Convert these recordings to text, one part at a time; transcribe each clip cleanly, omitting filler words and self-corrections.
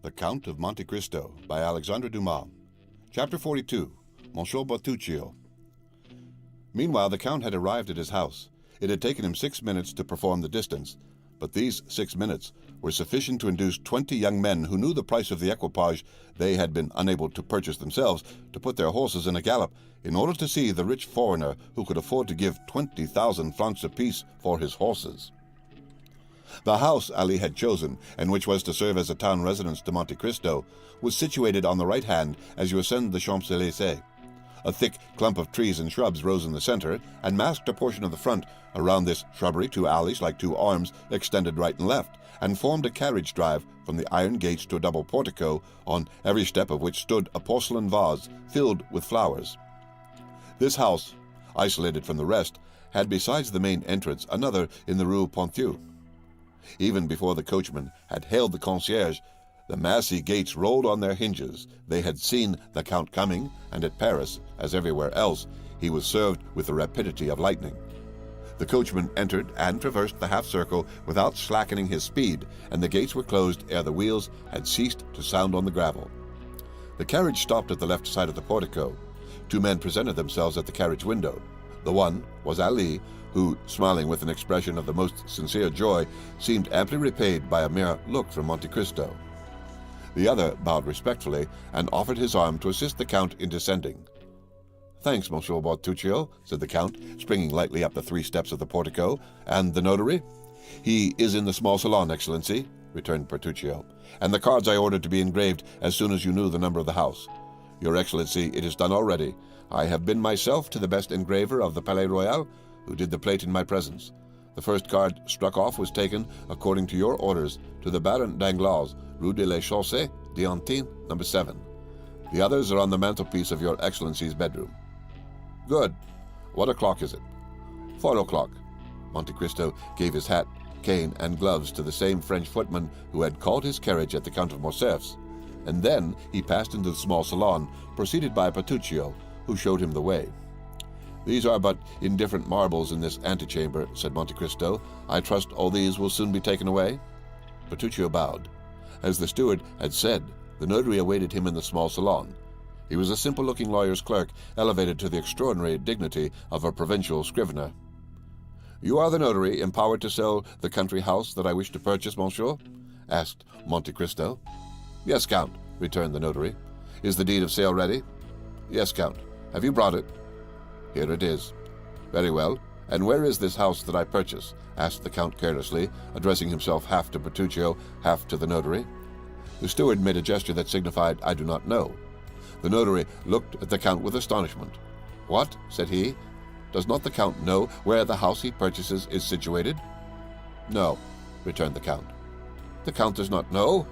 The Count of Monte Cristo by Alexandre Dumas. Chapter 42. Monsieur Bertuccio. Meanwhile, the Count had arrived at his house. It had taken him 6 minutes to perform the distance, but these 6 minutes were sufficient to induce 20 young men who knew the price of the equipage they had been unable to purchase themselves to put their horses in a gallop in order to see the rich foreigner who could afford to give 20,000 francs apiece for his horses. The house Ali had chosen, and which was to serve as a town residence to Monte Cristo, was situated on the right hand as you ascend the Champs-Élysées. A thick clump of trees and shrubs rose in the center and masked a portion of the front. Around this shrubbery, 2 alleys like 2 arms extended right and left, and formed a carriage drive from the iron gates to a double portico, on every step of which stood a porcelain vase filled with flowers. This house, isolated from the rest, had besides the main entrance another in the Rue Ponthieu. Even before the coachman had hailed the concierge, the massy gates rolled on their hinges. They had seen the Count coming, and at Paris, as everywhere else, he was served with the rapidity of lightning. The coachman entered and traversed the half-circle without slackening his speed, and the gates were closed ere the wheels had ceased to sound on the gravel. The carriage stopped at the left side of the portico. 2 men presented themselves at the carriage window. The one was Ali, who, smiling with an expression of the most sincere joy, seemed amply repaid by a mere look from Monte Cristo. The other bowed respectfully and offered his arm to assist the Count in descending. "Thanks, Monsieur Bertuccio," said the Count, springing lightly up the 3 steps of the portico. "And the notary?" "He is in the small salon, Excellency," returned Bertuccio, "and the cards I ordered to be engraved as soon as you knew the number of the house. Your Excellency, it is done already. I have been myself to the best engraver of the Palais Royal, who did the plate in my presence. The first card struck off was taken, according to your orders, to the Baron Danglars, Rue de la Chaussée d'Antin, No. 7. The others are on the mantelpiece of your Excellency's bedroom." "Good. What o'clock is it?" 4 o'clock. Monte Cristo gave his hat, cane, and gloves to the same French footman who had called his carriage at the Count of Morcerf's, and then he passed into the small salon, preceded by Bertuccio, who showed him the way. "These are but indifferent marbles in this antechamber," said Monte Cristo. "I trust all these will soon be taken away?" Bertuccio bowed. As the steward had said, the notary awaited him in the small salon. He was a simple-looking lawyer's clerk, elevated to the extraordinary dignity of a provincial scrivener. "You are the notary empowered to sell the country house that I wish to purchase, monsieur?" asked Monte Cristo. "Yes, Count," returned the notary. "Is the deed of sale ready?" "Yes, Count. Have you brought it?" "Here it is." "Very well. And where is this house that I purchase?" asked the Count carelessly, addressing himself half to Bertuccio, half to the notary. The steward made a gesture that signified, "I do not know." The notary looked at the Count with astonishment. "What?" said he. "Does not the Count know where the house he purchases is situated?" "No," returned the Count. "The Count does not know?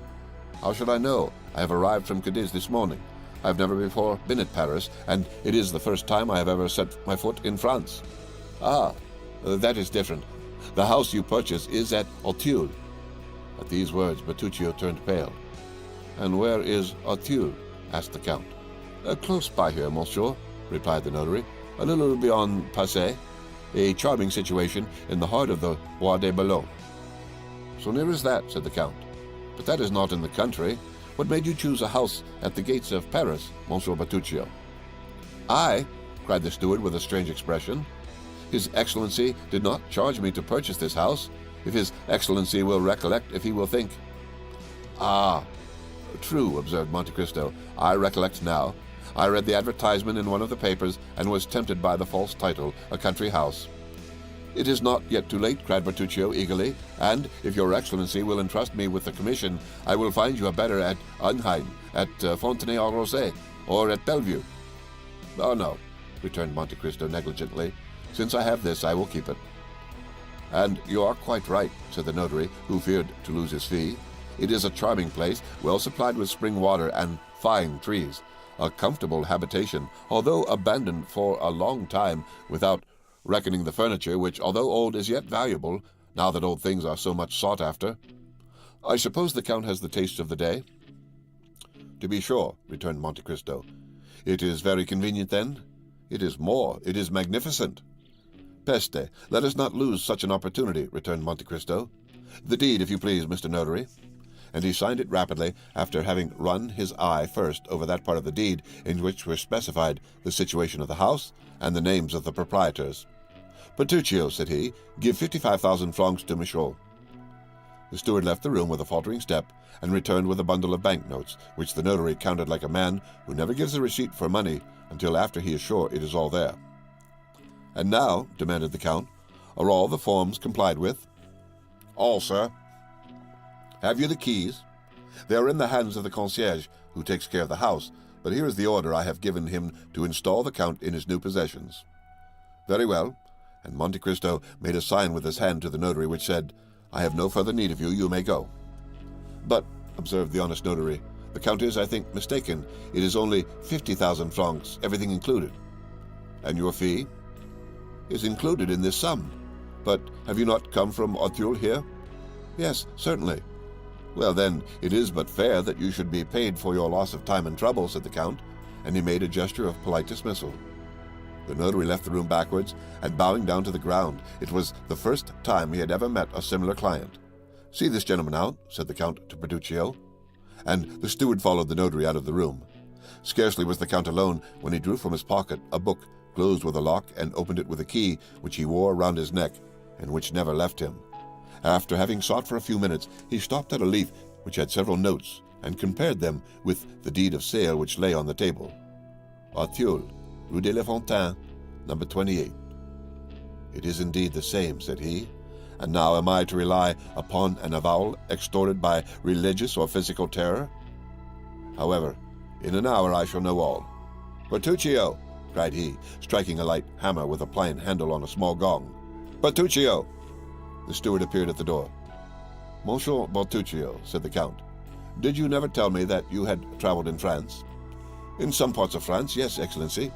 How should I know? I have arrived from Cadiz this morning. I have never before been at Paris, and it is the first time I have ever set my foot in France." "Ah, that is different. The house you purchase is at Auteuil." At these words, Bertuccio turned pale. "And where is Auteuil?" asked the Count. "Close by here, monsieur," replied the notary. "A little beyond Passy. A charming situation in the heart of the Bois de Boulogne." "So near as that," said the Count. "But that is not in the country. What made you choose a house at the gates of Paris, Monsieur Bertuccio?" "I?" cried the steward with a strange expression. "His Excellency did not charge me to purchase this house. If His Excellency will recollect, if he will think—" "Ah, true," observed Monte Cristo. "I recollect now. I read the advertisement in one of the papers and was tempted by the false title, a country house." "It is not yet too late," cried Bertuccio eagerly, "and if your Excellency will entrust me with the commission, I will find you a better at Arnheim, at Fontenay-aux-Roses, or at Bellevue." "Oh, no," returned Monte Cristo negligently. "Since I have this, I will keep it." "And you are quite right," said the notary, who feared to lose his fee. "It is a charming place, well supplied with spring water and fine trees. A comfortable habitation, although abandoned for a long time, without reckoning the furniture, which, although old, is yet valuable, now that old things are so much sought after. I suppose the Count has the taste of the day?" "To be sure," returned Monte Cristo. "It is very convenient, then?" "It is more. It is magnificent." "Peste, let us not lose such an opportunity," returned Monte Cristo. "The deed, if you please, Mr. Notary." and he signed it rapidly after having run his eye first over that part of the deed in which were specified the situation of the house and the names of the proprietors. "Bertuccio," said he, "give 55,000 francs to Michaud." The steward left the room with a faltering step and returned with a bundle of banknotes, which the notary counted like a man who never gives a receipt for money until after he is sure it is all there. "And now," demanded the Count, "are all the forms complied with?" "All, sir." "Have you the keys?" "They are in the hands of the concierge, who takes care of the house, but here is the order I have given him to install the Count in his new possessions." "Very well," and Monte Cristo made a sign with his hand to the notary, which said, "I have no further need of you. You may go." "But," observed the honest notary, "the Count is, I think, mistaken. It is only 50,000 francs, everything included." "And your fee?" "Is included in this sum. But have you not come from Auteuil here?" "Yes, certainly." "Well, then, it is but fair that you should be paid for your loss of time and trouble," said the Count, and he made a gesture of polite dismissal. The notary left the room backwards and bowing down to the ground. It was the first time he had ever met a similar client. "See this gentleman out," said the Count to Bertuccio. And the steward followed the notary out of the room. Scarcely was the Count alone when he drew from his pocket a book closed with a lock and opened it with a key which he wore round his neck and which never left him. After having sought for a few minutes, he stopped at a leaf which had several notes and compared them with the deed of sale which lay on the table. "Auteuil, Rue de la Fontaine, number 28. "It is indeed the same," said he. "And now am I to rely upon an avowal extorted by religious or physical terror? However, in an hour I shall know all. Bertuccio!" cried he, striking a light hammer with a pliant handle on a small gong. "Bertuccio!" The steward appeared at the door. "Monsieur Bertuccio," said the Count, "did you never tell me that you had traveled in France?" "In some parts of France, yes, Excellency."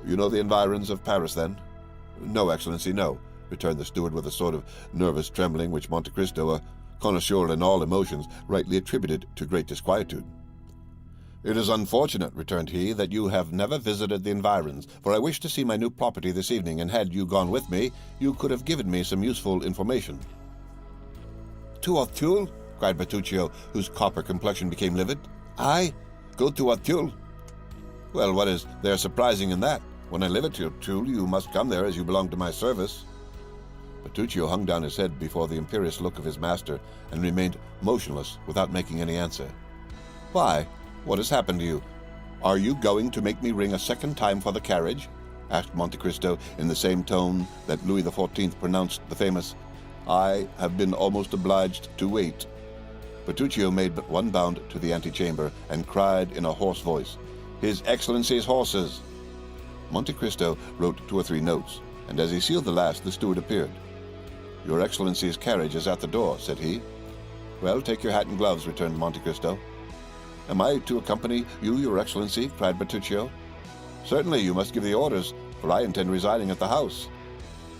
"You know the environs of Paris, then?" "No, Excellency, no," returned the steward with a sort of nervous trembling which Monte Cristo, a connoisseur in all emotions, rightly attributed to great disquietude. "It is unfortunate," returned he, "that you have never visited the environs, for I wish to see my new property this evening, and had you gone with me, you could have given me some useful information." "To Auteuil?" cried Bertuccio, whose copper complexion became livid. "I? Go to Auteuil? Well, what is there surprising in that? When I live at Auteuil, you must come there as you belong to my service." Bertuccio hung down his head before the imperious look of his master and remained motionless without making any answer. "Why? What has happened to you? Are you going to make me ring a second time for the carriage?" asked Monte Cristo in the same tone that Louis XIV pronounced the famous, "I have been almost obliged to wait." Bertuccio made but one bound to the antechamber and cried in a hoarse voice, "His Excellency's horses!" Monte Cristo wrote 2 or 3 notes, and as he sealed the last, the steward appeared. "Your Excellency's carriage is at the door," said he. "Well, take your hat and gloves," returned Monte Cristo. "Am I to accompany you, Your Excellency?" cried Bertuccio. "Certainly, you must give the orders, for I intend residing at the house."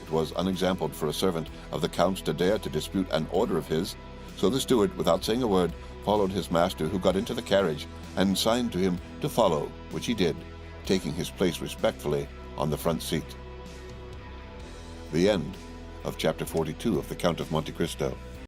It was unexampled for a servant of the Count's to dare to dispute an order of his, so the steward, without saying a word, followed his master, who got into the carriage, and signed to him to follow, which he did, taking his place respectfully on the front seat. The end of Chapter 42 of the Count of Monte Cristo.